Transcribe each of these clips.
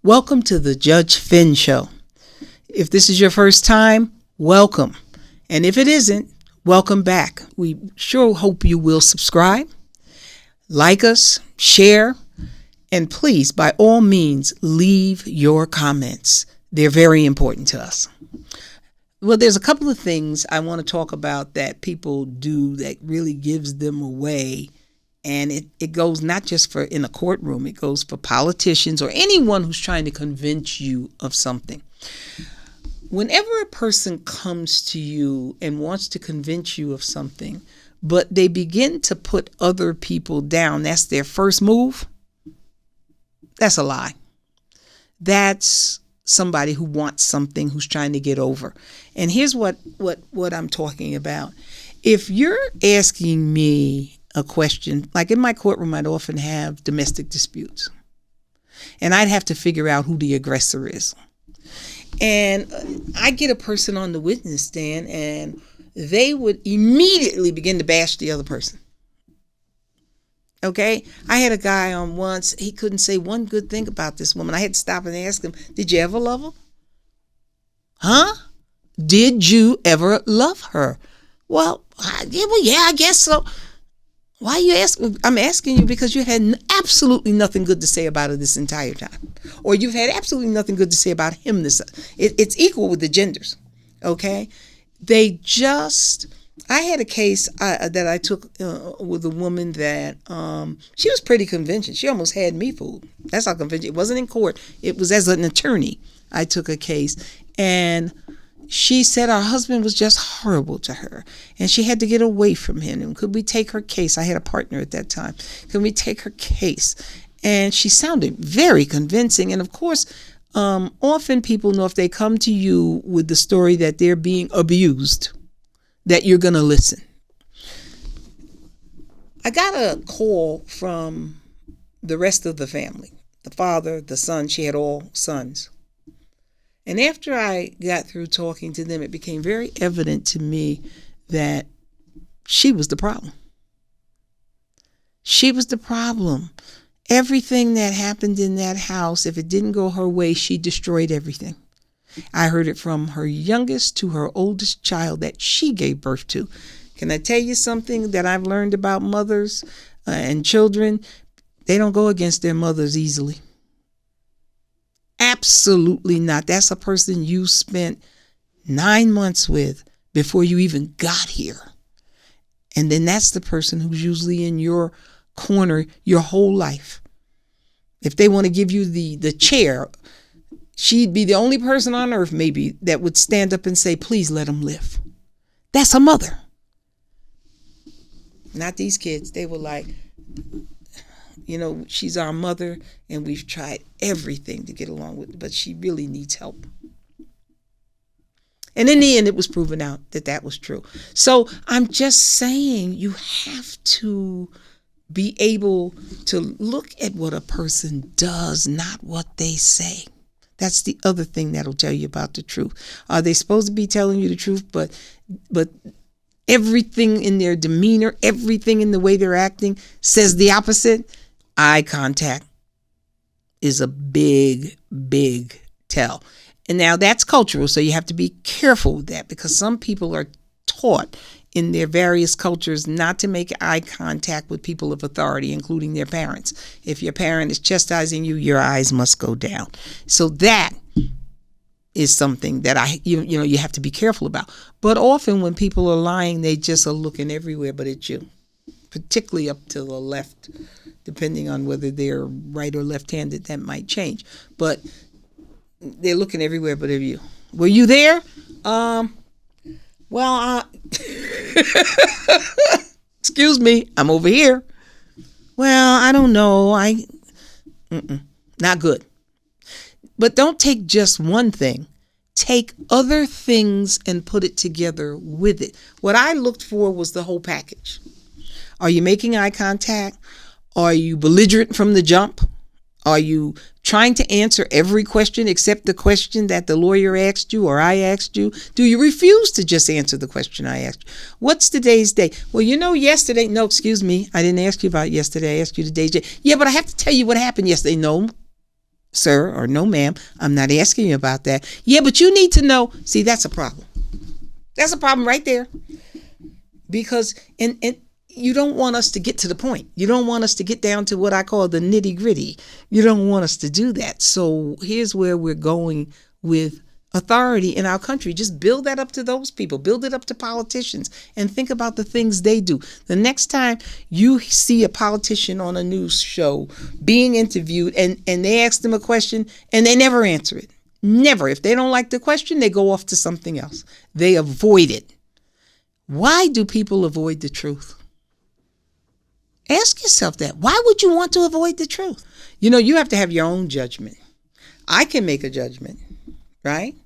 Welcome to the Judge Finn Show. If this is your first time, welcome. And if it isn't, welcome back. We sure hope you will subscribe, like us, share, and please, by all means, leave your comments. They're very important to us. Well, there's a couple of things I want to talk about that people do that really gives them away. And it goes not just for in a courtroom, it goes for politicians or anyone who's trying to convince you of something. Whenever a person comes to you and wants to convince you of something, but they begin to put other people down, that's their first move, that's a lie. That's somebody who wants something, who's trying to get over. And here's what I'm talking about. If you're asking me a question, like in my courtroom, I'd often have domestic disputes. And I'd have to figure out who the aggressor is. And I get a person on the witness stand and they would immediately begin to bash the other person. Okay? I had a guy on once, he couldn't say one good thing about this woman. I had to stop and ask him, did you ever love her? Huh? Did you ever love her? Well, yeah, I guess so. Why are you asking? I'm asking you because you had absolutely nothing good to say about her this entire time. Or you've had absolutely nothing good to say about him. It's equal with the genders. Okay? I had a case that I took with a woman that she was pretty convincing. She almost had me fooled. That's how convincing. It wasn't in court. It was as an attorney. I took a case. And she said her husband was just horrible to her and she had to get away from him. And could we take her case? I had a partner at that time. Can we take her case? And she sounded very convincing. And of course, often people know if they come to you with the story that they're being abused, that you're going to listen. I got a call from the rest of the family, the father, the son. She had all sons. And after I got through talking to them, it became very evident to me that she was the problem. She was the problem. Everything that happened in that house, if it didn't go her way, she destroyed everything. I heard it from her youngest to her oldest child that she gave birth to. Can I tell you something that I've learned about mothers and children? They don't go against their mothers easily. Absolutely not. That's a person you spent 9 months with before you even got here. And then that's the person who's usually in your corner your whole life. If they want to give you the chair, she'd be the only person on earth maybe that would stand up and say, please let him live. That's a mother. Not these kids. They were like, she's our mother and we've tried everything to get along with, but she really needs help. And in the end, it was proven out that that was true. So I'm just saying you have to be able to look at what a person does, not what they say. That's the other thing that'll tell you about the truth. Are they supposed to be telling you the truth, but everything in their demeanor, everything in the way they're acting says the opposite? Eye contact is a big, big tell. And now that's cultural, so you have to be careful with that because some people are taught in their various cultures not to make eye contact with people of authority, including their parents. If your parent is chastising you, your eyes must go down. So that is something that you have to be careful about. But often when people are lying, they just are looking everywhere but at you, particularly up to the left. Depending on whether they're right or left-handed, that might change. But they're looking everywhere but at you. Were you there? Excuse me, I'm over here. Well, I don't know. Not good. But don't take just one thing. Take other things and put it together with it. What I looked for was the whole package. Are you making eye contact? Are you belligerent from the jump? Are you trying to answer every question except the question that the lawyer asked you or I asked you? Do you refuse to just answer the question I asked you? What's today's date? Well, yesterday. No, excuse me. I didn't ask you about yesterday. I asked you today's date. Yeah, but I have to tell you what happened yesterday. No, sir, or no, ma'am, I'm not asking you about that. Yeah, but you need to know. See, that's a problem. That's a problem right there. Because, and you don't want us to get to the point. You don't want us to get down to what I call the nitty gritty. You don't want us to do that. So here's where we're going with authority in our country. Just build that up to those people. Build it up to politicians and think about the things they do. The next time you see a politician on a news show being interviewed and they ask them a question and they never answer it. Never. If they don't like the question, they go off to something else. They avoid it. Why do people avoid the truth? Ask yourself that. Why would you want to avoid the truth? You have to have your own judgment. I can make a judgment, right?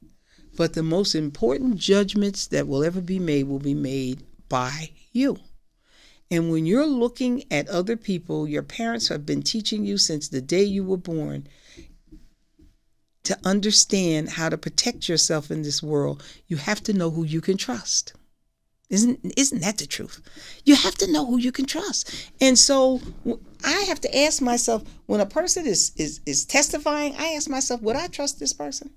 But the most important judgments that will ever be made by you. And when you're looking at other people, your parents have been teaching you since the day you were born to understand how to protect yourself in this world. You have to know who you can trust. Isn't that the truth? You have to know who you can trust. And so I have to ask myself, when a person is testifying, I ask myself, would I trust this person?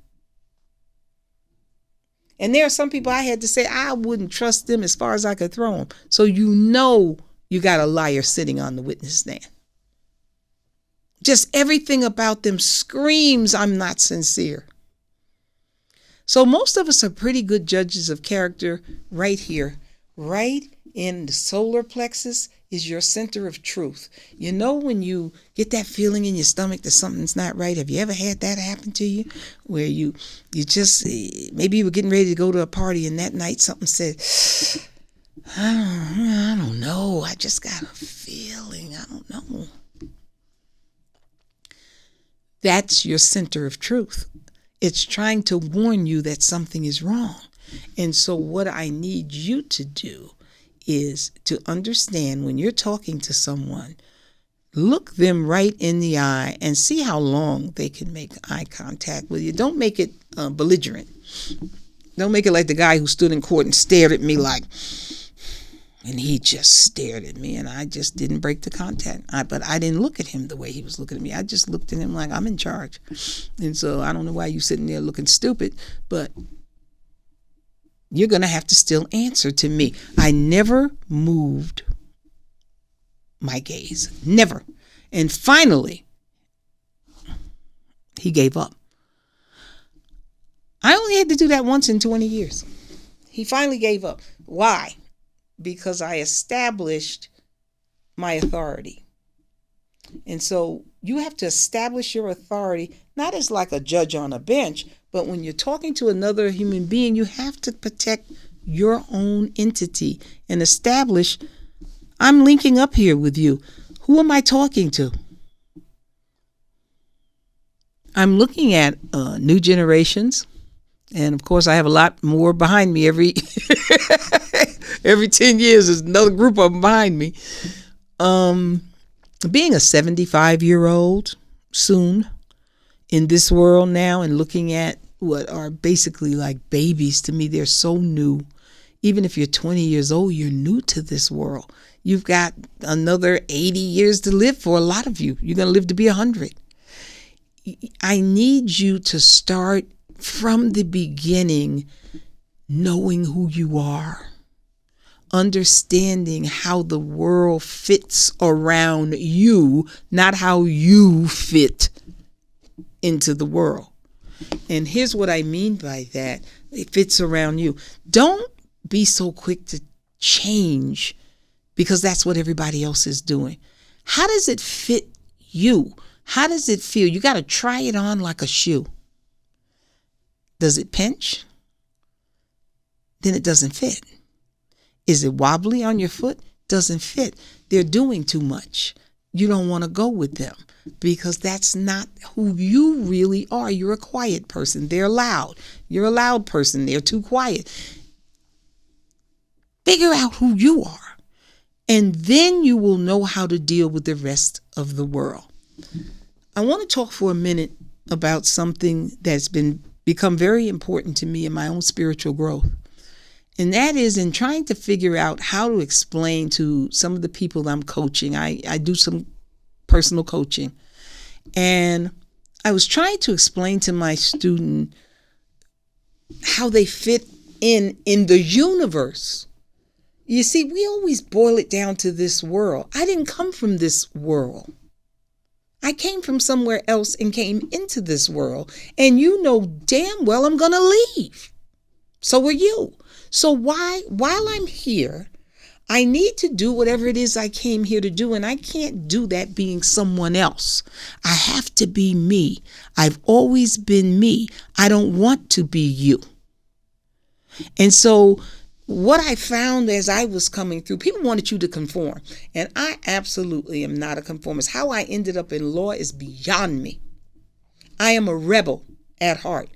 And there are some people I had to say I wouldn't trust them as far as I could throw them. So you got a liar sitting on the witness stand. Just everything about them screams, I'm not sincere. So most of us are pretty good judges of character right here. Right in the solar plexus is your center of truth. When you get that feeling in your stomach that something's not right? Have you ever had that happen to you? Where you just, maybe you were getting ready to go to a party and that night something said, I don't know. I just got a feeling. I don't know. That's your center of truth. It's trying to warn you that something is wrong. And so what I need you to do is to understand when you're talking to someone, look them right in the eye and see how long they can make eye contact with you. Don't make it belligerent. Don't make it like the guy who stood in court and stared at me and he just stared at me and I just didn't break the contact. But I didn't look at him the way he was looking at me. I just looked at him like I'm in charge. And so I don't know why you sitting there looking stupid, but you're going to have to still answer to me. I never moved my gaze. Never. And finally, he gave up. I only had to do that once in 20 years. He finally gave up. Why? Because I established my authority. And so you have to establish your authority, not as like a judge on a bench, but when you're talking to another human being, you have to protect your own entity and establish, I'm linking up here with you. Who am I talking to? I'm looking at new generations. And of course, I have a lot more behind me. Every 10 years, there's another group of them behind me. Being a 75-year-old soon in this world now and looking at what are basically like babies to me, they're so new. Even if you're 20 years old, you're new to this world. You've got another 80 years to live for a lot of you. You're going to live to be 100. I need you to start from the beginning knowing who you are, understanding how the world fits around you, not how you fit into the world. And here's what I mean by that. It fits around you. Don't be so quick to change because that's what everybody else is doing. How does it fit you? How does it feel? You got to try it on like a shoe. Does it pinch? Then it doesn't fit. Is it wobbly on your foot? Doesn't fit. They're doing too much. You don't want to go with them because that's not who you really are. You're a quiet person. They're loud. You're a loud person. They're too quiet. Figure out who you are, and then you will know how to deal with the rest of the world. I want to talk for a minute about something that's become very important to me in my own spiritual growth. And that is in trying to figure out how to explain to some of the people I'm coaching. I do some personal coaching. And I was trying to explain to my student how they fit in the universe. You see, we always boil it down to this world. I didn't come from this world. I came from somewhere else and came into this world. And you know damn well I'm going to leave. So are you. So while I'm here, I need to do whatever it is I came here to do. And I can't do that being someone else. I have to be me. I've always been me. I don't want to be you. And so what I found as I was coming through, people wanted you to conform. And I absolutely am not a conformist. How I ended up in law is beyond me. I am a rebel at heart.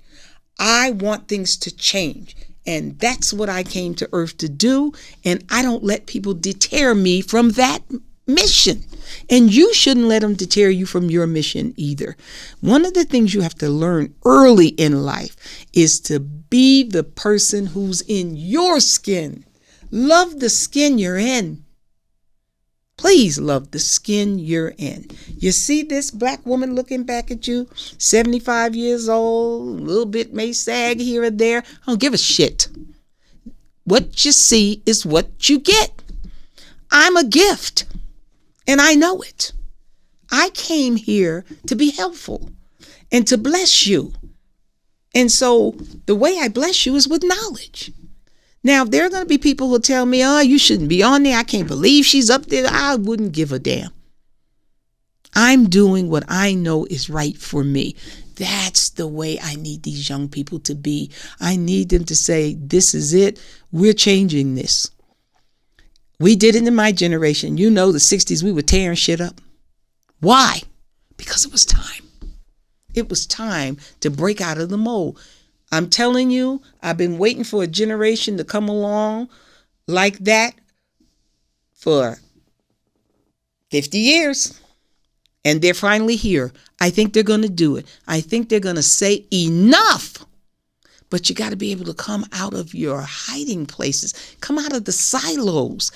I want things to change. And that's what I came to earth to do. And I don't let people deter me from that mission. And you shouldn't let them deter you from your mission either. One of the things you have to learn early in life is to be the person who's in your skin. Love the skin you're in. Please love the skin you're in. You see this black woman looking back at you, 75 years old, a little bit may sag here or there. I don't give a shit. What you see is what you get. I'm a gift. And I know it. I came here to be helpful and to bless you. And so the way I bless you is with knowledge. Now, there are going to be people who tell me, oh, you shouldn't be on there. I can't believe she's up there. I wouldn't give a damn. I'm doing what I know is right for me. That's the way I need these young people to be. I need them to say, this is it. We're changing this. We did it in my generation. You know, the 60s, we were tearing shit up. Why? Because it was time. It was time to break out of the mold. I'm telling you, I've been waiting for a generation to come along like that for 50 years. And they're finally here. I think they're going to do it. I think they're going to say enough. But you got to be able to come out of your hiding places, come out of the silos.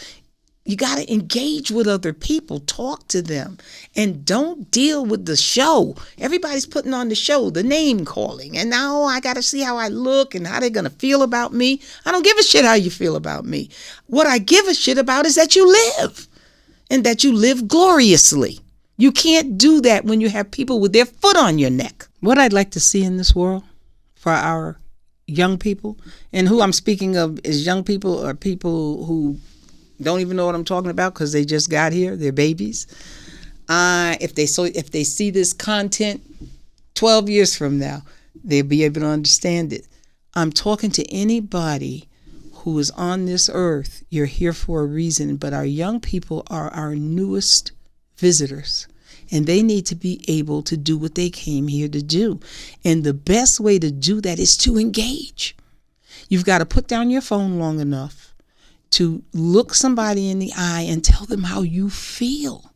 You got to engage with other people, talk to them, and don't deal with the show. Everybody's putting on the show, the name calling. And now I got to see how I look and how they're going to feel about me. I don't give a shit how you feel about me. What I give a shit about is that you live and that you live gloriously. You can't do that when you have people with their foot on your neck. What I'd like to see in this world for our young people, and who I'm speaking of is young people or people who don't even know what I'm talking about because they just got here, they're babies. If they see this content 12 years from now, they'll be able to understand it. I'm talking to anybody who is on this earth. You're here for a reason, but our young people are our newest visitors. And they need to be able to do what they came here to do. And the best way to do that is to engage. You've got to put down your phone long enough to look somebody in the eye and tell them how you feel.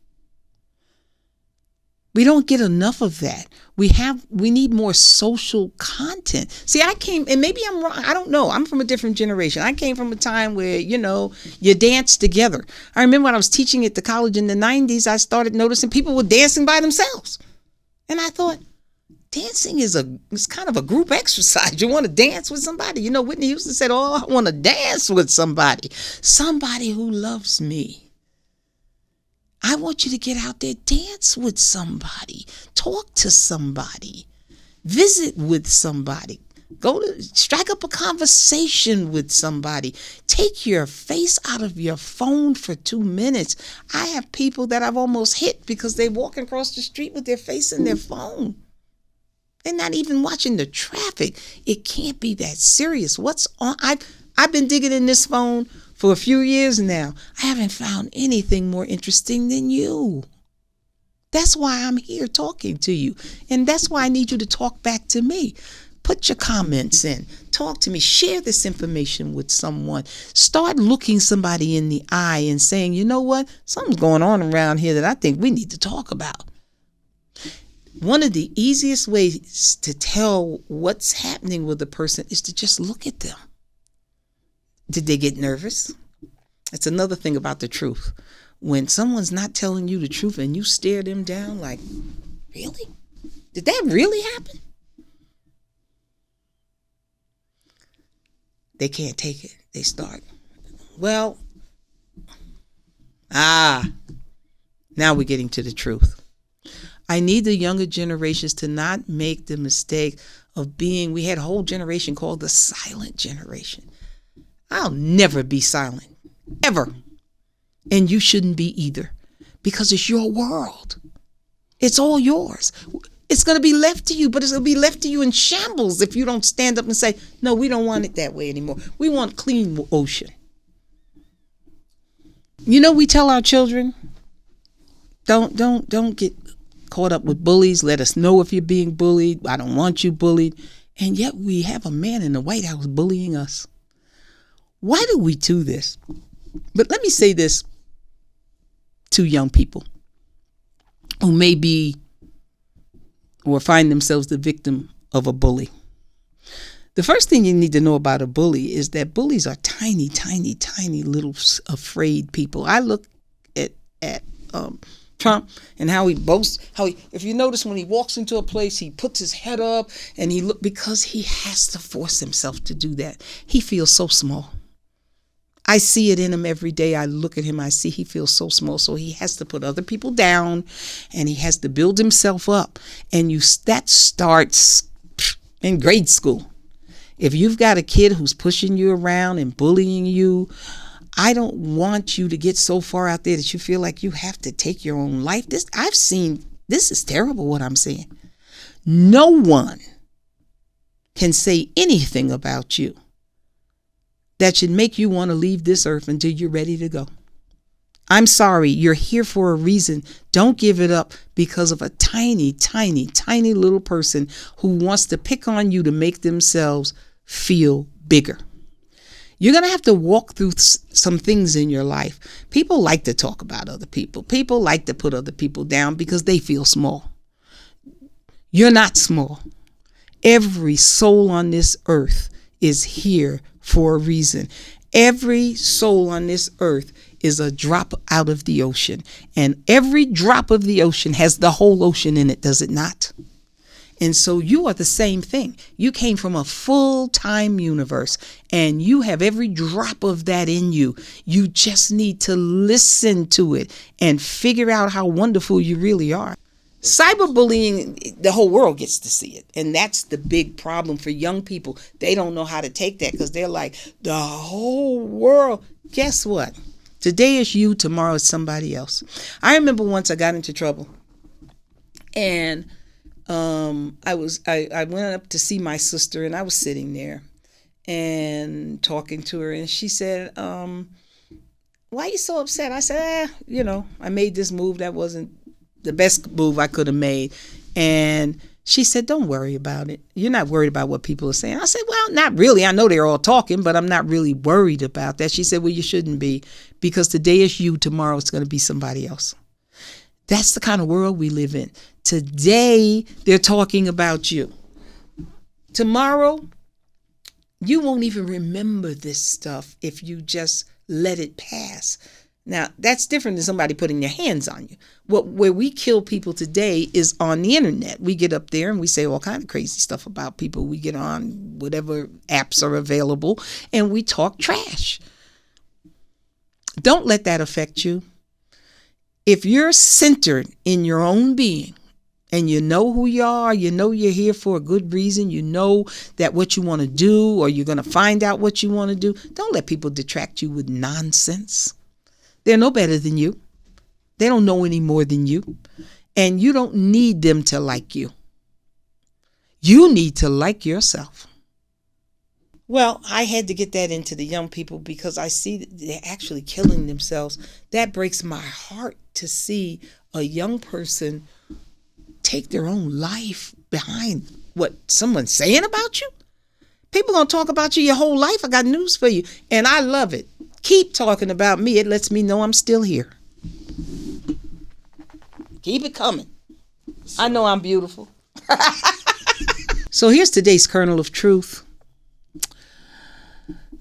We don't get enough of that. We need more social content. See, I came, and maybe I'm wrong. I don't know. I'm from a different generation. I came from a time where, you dance together. I remember when I was teaching at the college in the 90s, I started noticing people were dancing by themselves. And I thought, dancing is kind of a group exercise. You want to dance with somebody. Whitney Houston said, oh, I want to dance with somebody who loves me. I want you to get out there, dance with somebody, talk to somebody, visit with somebody, strike up a conversation with somebody. Take your face out of your phone for 2 minutes. I have people that I've almost hit because they're walking across the street with their face in their phone. They're not even watching the traffic. It can't be that serious. What's on? I've been digging in this phone for a few years now. I haven't found anything more interesting than you. That's why I'm here talking to you. And that's why I need you to talk back to me. Put your comments in. Talk to me. Share this information with someone. Start looking somebody in the eye and saying, you know what? Something's going on around here that I think we need to talk about. One of the easiest ways to tell what's happening with a person is to just look at them. Did they get nervous? That's another thing about the truth. When someone's not telling you the truth and you stare them down like, really? Did that really happen? They can't take it. They start, well, now we're getting to the truth. I need the younger generations to not make the mistake of being, we had a whole generation called the silent generation. I'll never be silent, ever. And you shouldn't be either, because it's your world. It's all yours. It's going to be left to you, but it's going to be left to you in shambles if you don't stand up and say, no, we don't want it that way anymore. We want clean ocean. You know, we tell our children, don't get caught up with bullies. Let us know if you're being bullied. I don't want you bullied. And yet we have a man in the White House bullying us. Why do we do this? But let me say this to young people who may be or find themselves the victim of a bully. The first thing you need to know about a bully is that bullies are tiny, tiny, tiny little afraid people. I look at Trump and how he boasts, if you notice when he walks into a place, he puts his head up and because he has to force himself to do that. He feels so small. I see it in him every day. I look at him, I see he feels so small. So he has to put other people down and he has to build himself up. And that starts in grade school. If you've got a kid who's pushing you around and bullying you, I don't want you to get so far out there that you feel like you have to take your own life. This is terrible what I'm saying. No one can say anything about you that should make you want to leave this earth until you're ready to go. I'm sorry, you're here for a reason. Don't give it up because of a tiny, tiny, tiny little person who wants to pick on you to make themselves feel bigger. You're going to have to walk through some things in your life. People like to talk about other people. People like to put other people down because they feel small. You're not small. Every soul on this earth is here for a reason. Every soul on this earth is a drop out of the ocean. And every drop of the ocean has the whole ocean in it, does it not? And so you are the same thing. You came from a full-time universe and you have every drop of that in you. You just need to listen to it and figure out how wonderful you really are. Cyberbullying, the whole world gets to see it. And that's the big problem for young people. They don't know how to take that because they're like, the whole world. Guess what? Today is you, tomorrow is somebody else. I remember once I got into trouble and I went up to see my sister and I was sitting there and talking to her and she said, why are you so upset? I said, I made this move that wasn't the best move I could have made. And she said, don't worry about it. You're not worried about what people are saying. I said, well, not really. I know they're all talking, but I'm not really worried about that. She said, well, you shouldn't be because today is you, tomorrow it's going to be somebody else. That's the kind of world we live in. Today, they're talking about you. Tomorrow, you won't even remember this stuff if you just let it pass. Now, that's different than somebody putting their hands on you. Where we kill people today is on the internet. We get up there and we say all kind of crazy stuff about people. We get on whatever apps are available and we talk trash. Don't let that affect you. If you're centered in your own being and you know who you are, you know you're here for a good reason, you know that what you want to do or you're going to find out what you want to do, don't let people detract you with nonsense. They're no better than you. They don't know any more than you. And you don't need them to like you. You need to like yourself. Well, I had to get that into the young people because I see that they're actually killing themselves. That breaks my heart to see a young person take their own life behind what someone's saying about you. People gonna talk about you your whole life. I got news for you. And I love it. Keep talking about me. It lets me know I'm still here. Keep it coming. I know I'm beautiful. So here's today's kernel of truth.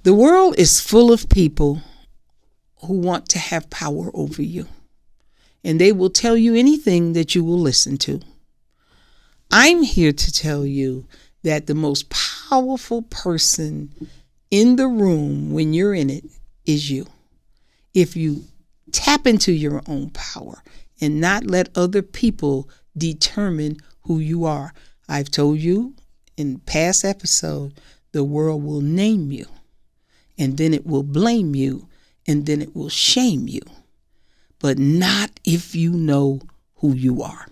The world is full of people who want to have power over you. And they will tell you anything that you will listen to. I'm here to tell you that the most powerful person in the room when you're in it is you. If you tap into your own power and not let other people determine who you are. I've told you in past episode, the world will name you, and then it will blame you, and then it will shame you, but not if you know who you are.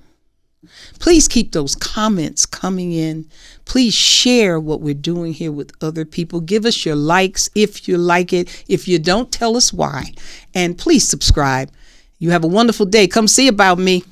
Please keep those comments coming in. Please share what we're doing here with other people. Give us your likes if you like it. If you don't, tell us why. And please subscribe. You have a wonderful day. Come see about me.